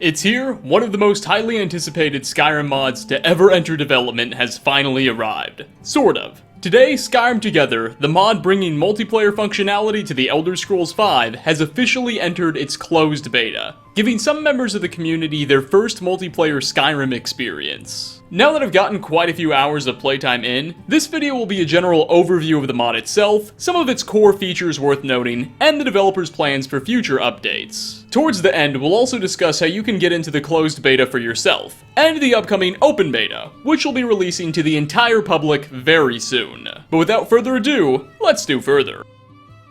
It's here, one of the most highly anticipated Skyrim mods to ever enter development has finally arrived. Sort of. Today, Skyrim Together, the mod bringing multiplayer functionality to the Elder Scrolls V, has officially entered its closed beta, giving some members of the community their first multiplayer Skyrim experience. Now that I've gotten quite a few hours of playtime in, this video will be a general overview of the mod itself, some of its core features worth noting, and the developers' plans for future updates. Towards the end, we'll also discuss how you can get into the closed beta for yourself, and the upcoming open beta, which will be releasing to the entire public very soon. But without further ado, let's do further.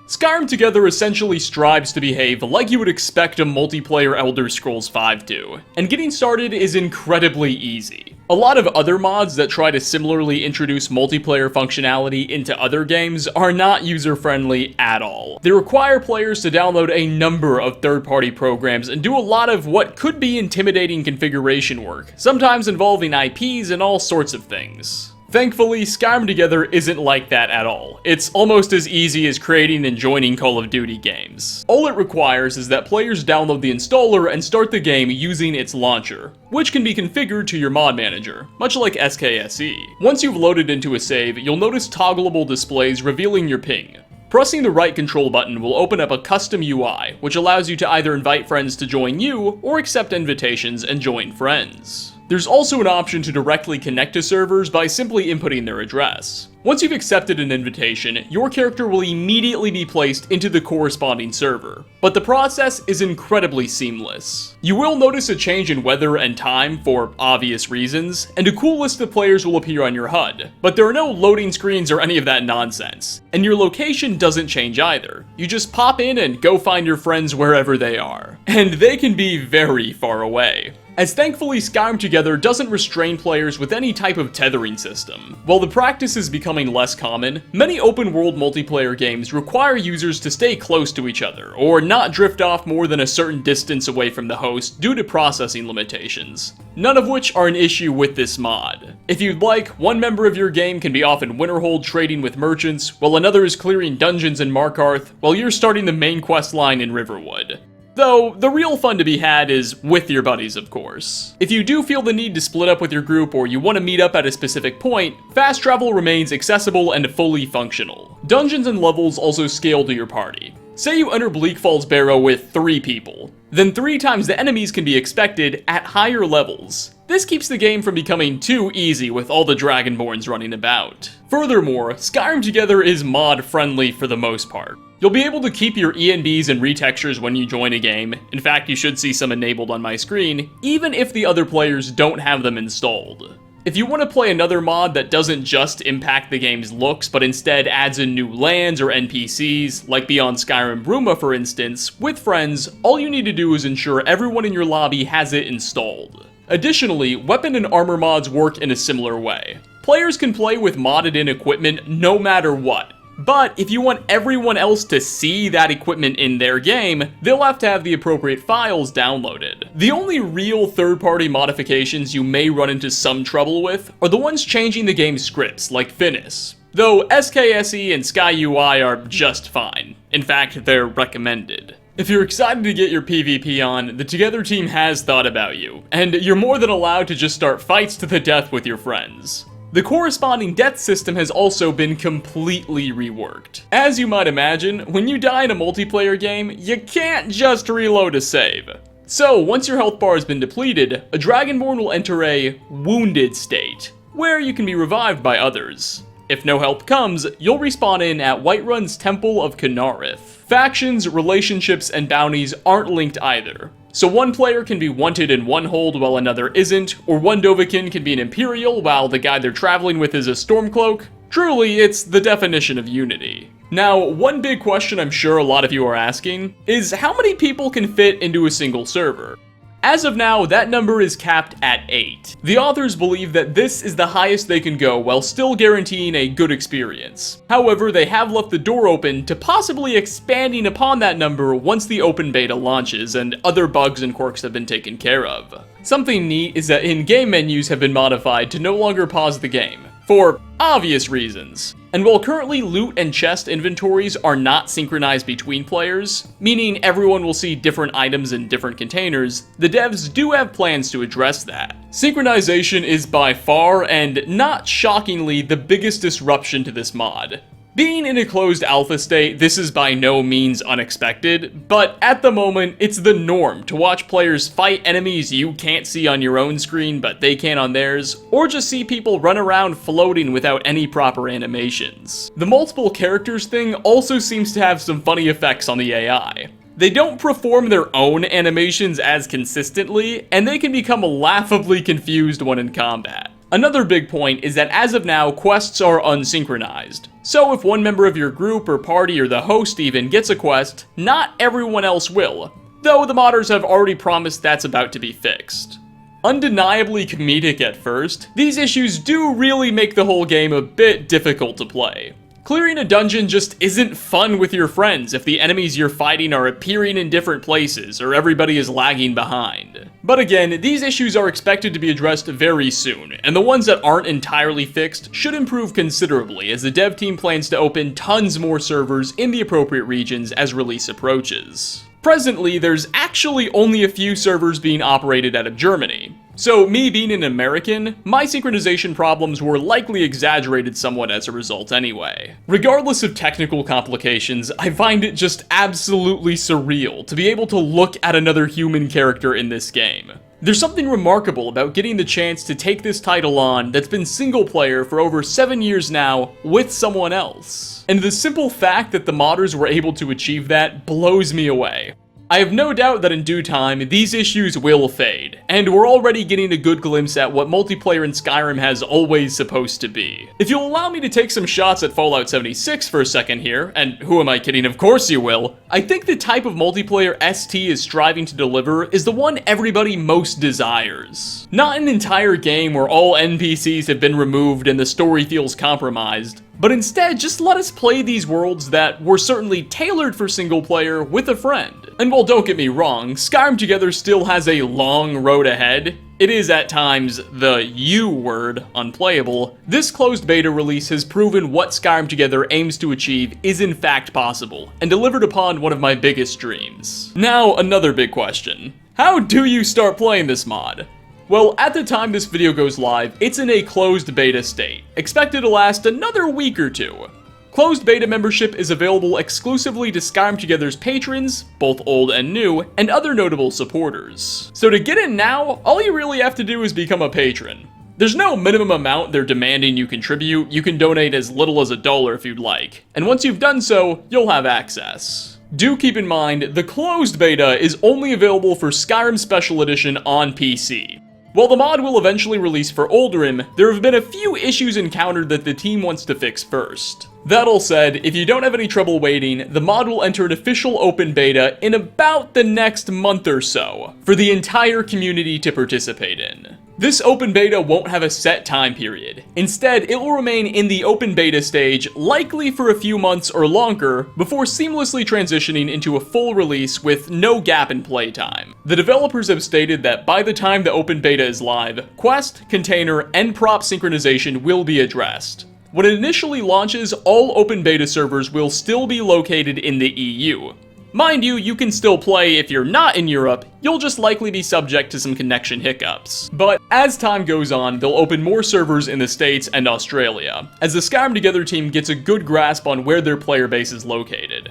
Skyrim Together essentially strives to behave like you would expect a multiplayer Elder Scrolls V to, and getting started is incredibly easy. A lot of other mods that try to similarly introduce multiplayer functionality into other games are not user-friendly at all. They require players to download a number of third-party programs and do a lot of what could be intimidating configuration work, sometimes involving IPs and all sorts of things. Thankfully, Skyrim Together isn't like that at all. It's almost as easy as creating and joining Call of Duty games. All it requires is that players download the installer and start the game using its launcher, which can be configured to your mod manager, much like SKSE. Once you've loaded into a save, you'll notice toggleable displays revealing your ping. Pressing the right control button will open up a custom UI, which allows you to either invite friends to join you, or accept invitations and join friends. There's also an option to directly connect to servers by simply inputting their address. Once you've accepted an invitation, your character will immediately be placed into the corresponding server, but the process is incredibly seamless. You will notice a change in weather and time for obvious reasons, and a cool list of players will appear on your HUD, but there are no loading screens or any of that nonsense, and your location doesn't change either. You just pop in and go find your friends wherever they are, and they can be very far away. As thankfully Skyrim Together doesn't restrain players with any type of tethering system. While the practice is becoming less common, many open-world multiplayer games require users to stay close to each other, or not drift off more than a certain distance away from the host due to processing limitations, none of which are an issue with this mod. If you'd like, one member of your game can be off in Winterhold trading with merchants, while another is clearing dungeons in Markarth, while you're starting the main quest line in Riverwood. Though, the real fun to be had is with your buddies, of course. If you do feel the need to split up with your group or you want to meet up at a specific point, fast travel remains accessible and fully functional. Dungeons and levels also scale to your party. Say you enter Bleak Falls Barrow with 3 people, then 3 times the enemies can be expected at higher levels. This keeps the game from becoming too easy with all the Dragonborns running about. Furthermore, Skyrim Together is mod-friendly for the most part. You'll be able to keep your ENBs and retextures when you join a game. In fact, you should see some enabled on my screen, even if the other players don't have them installed. If you want to play another mod that doesn't just impact the game's looks, but instead adds in new lands or NPCs, like Beyond Skyrim Bruma for instance, with friends, all you need to do is ensure everyone in your lobby has it installed. Additionally, weapon and armor mods work in a similar way. Players can play with modded in equipment no matter what. But if you want everyone else to see that equipment in their game, they'll have to have the appropriate files downloaded. The only real third-party modifications you may run into some trouble with are the ones changing the game's scripts, like Finis. Though SKSE and SkyUI are just fine. In fact, they're recommended. If you're excited to get your PvP on, the Together team has thought about you, and you're more than allowed to just start fights to the death with your friends. The corresponding death system has also been completely reworked. As you might imagine, when you die in a multiplayer game, you can't just reload a save. So, once your health bar has been depleted, a Dragonborn will enter a wounded state, where you can be revived by others. If no help comes, you'll respawn in at Whiterun's Temple of Kynareth. Factions, relationships, and bounties aren't linked either. So one player can be wanted in one hold while another isn't, or one Dovahkiin can be an Imperial while the guy they're traveling with is a Stormcloak. Truly, it's the definition of unity. Now, one big question I'm sure a lot of you are asking is how many people can fit into a single server? As of now, that number is capped at 8. The authors believe that this is the highest they can go while still guaranteeing a good experience. However, they have left the door open to possibly expanding upon that number once the open beta launches and other bugs and quirks have been taken care of. Something neat is that in-game menus have been modified to no longer pause the game. for obvious reasons. And while currently loot and chest inventories are not synchronized between players, meaning everyone will see different items in different containers, the devs do have plans to address that. Synchronization is by far, and not shockingly, the biggest disruption to this mod. Being in a closed alpha state, this is by no means unexpected, but at the moment, it's the norm to watch players fight enemies you can't see on your own screen but they can on theirs, or just see people run around floating without any proper animations. The multiple characters thing also seems to have some funny effects on the AI. They don't perform their own animations as consistently, and they can become laughably confused when in combat. Another big point is that as of now, quests are unsynchronized. So if one member of your group or party or the host even gets a quest, not everyone else will, though the modders have already promised that's about to be fixed. Undeniably comedic at first, these issues do really make the whole game a bit difficult to play. Clearing a dungeon just isn't fun with your friends if the enemies you're fighting are appearing in different places or everybody is lagging behind. But again, these issues are expected to be addressed very soon, and the ones that aren't entirely fixed should improve considerably as the dev team plans to open tons more servers in the appropriate regions as release approaches. Presently, there's actually only a few servers being operated out of Germany. So me being an American, my synchronization problems were likely exaggerated somewhat as a result anyway. Regardless of technical complications, I find it just absolutely surreal to be able to look at another human character in this game. There's something remarkable about getting the chance to take this title on that's been single player for over 7 years now with someone else. And the simple fact that the modders were able to achieve that blows me away. I have no doubt that in due time, these issues will fade, and we're already getting a good glimpse at what multiplayer in Skyrim has always supposed to be. If you'll allow me to take some shots at Fallout 76 for a second here, and who am I kidding, of course you will, I think the type of multiplayer ST is striving to deliver is the one everybody most desires. Not an entire game where all NPCs have been removed and the story feels compromised, but instead just let us play these worlds that were certainly tailored for single player with a friend. And while don't get me wrong, Skyrim Together still has a long road ahead. It is at times the U word unplayable. This closed beta release has proven what Skyrim Together aims to achieve is in fact possible, and delivered upon one of my biggest dreams. Now, another big question. How do you start playing this mod? Well, at the time this video goes live, it's in a closed beta state, expected to last another week or two. Closed beta membership is available exclusively to Skyrim Together's patrons, both old and new, and other notable supporters. So to get in now, all you really have to do is become a patron. There's no minimum amount they're demanding you contribute. You can donate as little as $1 if you'd like, and once you've done so, you'll have access. Do keep in mind, the closed beta is only available for Skyrim Special Edition on PC. While the mod will eventually release for Oldrim, there have been a few issues encountered that the team wants to fix first. That all said, if you don't have any trouble waiting, the mod will enter an official open beta in about the next month or so, for the entire community to participate in. This open beta won't have a set time period. Instead, it will remain in the open beta stage, likely for a few months or longer, before seamlessly transitioning into a full release with no gap in playtime. The developers have stated that by the time the open beta is live, quest, container, and prop synchronization will be addressed. When it initially launches, all open beta servers will still be located in the EU. Mind you, you can still play if you're not in Europe, you'll just likely be subject to some connection hiccups. But as time goes on, they'll open more servers in the States and Australia, as the Skyrim Together team gets a good grasp on where their player base is located.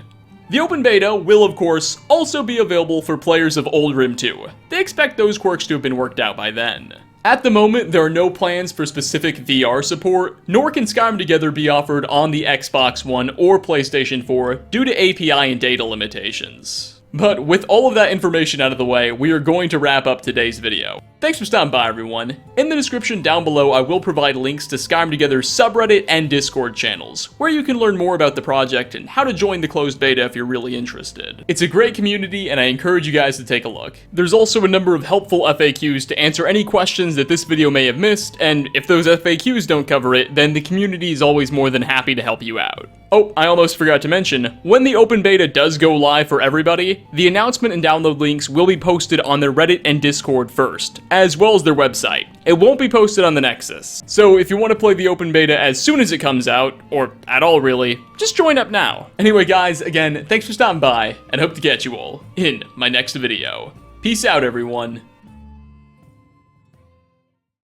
The open beta will, of course, also be available for players of Oldrim 2. They expect those quirks to have been worked out by then. At the moment, there are no plans for specific VR support, nor can Skyrim Together be offered on the Xbox One or PlayStation 4 due to API and data limitations. But with all of that information out of the way, we are going to wrap up today's video. Thanks for stopping by, everyone. In the description down below, I will provide links to Skyrim Together's subreddit and Discord channels, where you can learn more about the project and how to join the closed beta if you're really interested. It's a great community, and I encourage you guys to take a look. There's also a number of helpful FAQs to answer any questions that this video may have missed, and if those FAQs don't cover it, then the community is always more than happy to help you out. Oh, I almost forgot to mention, when the open beta does go live for everybody, way, the announcement and download links will be posted on their Reddit and Discord first, as well as their website. It won't be posted on the Nexus. So if you want to play the open beta as soon as it comes out, or at all really, just join up now. Anyway guys, again, thanks for stopping by, and hope to catch you all in my next video. Peace out everyone.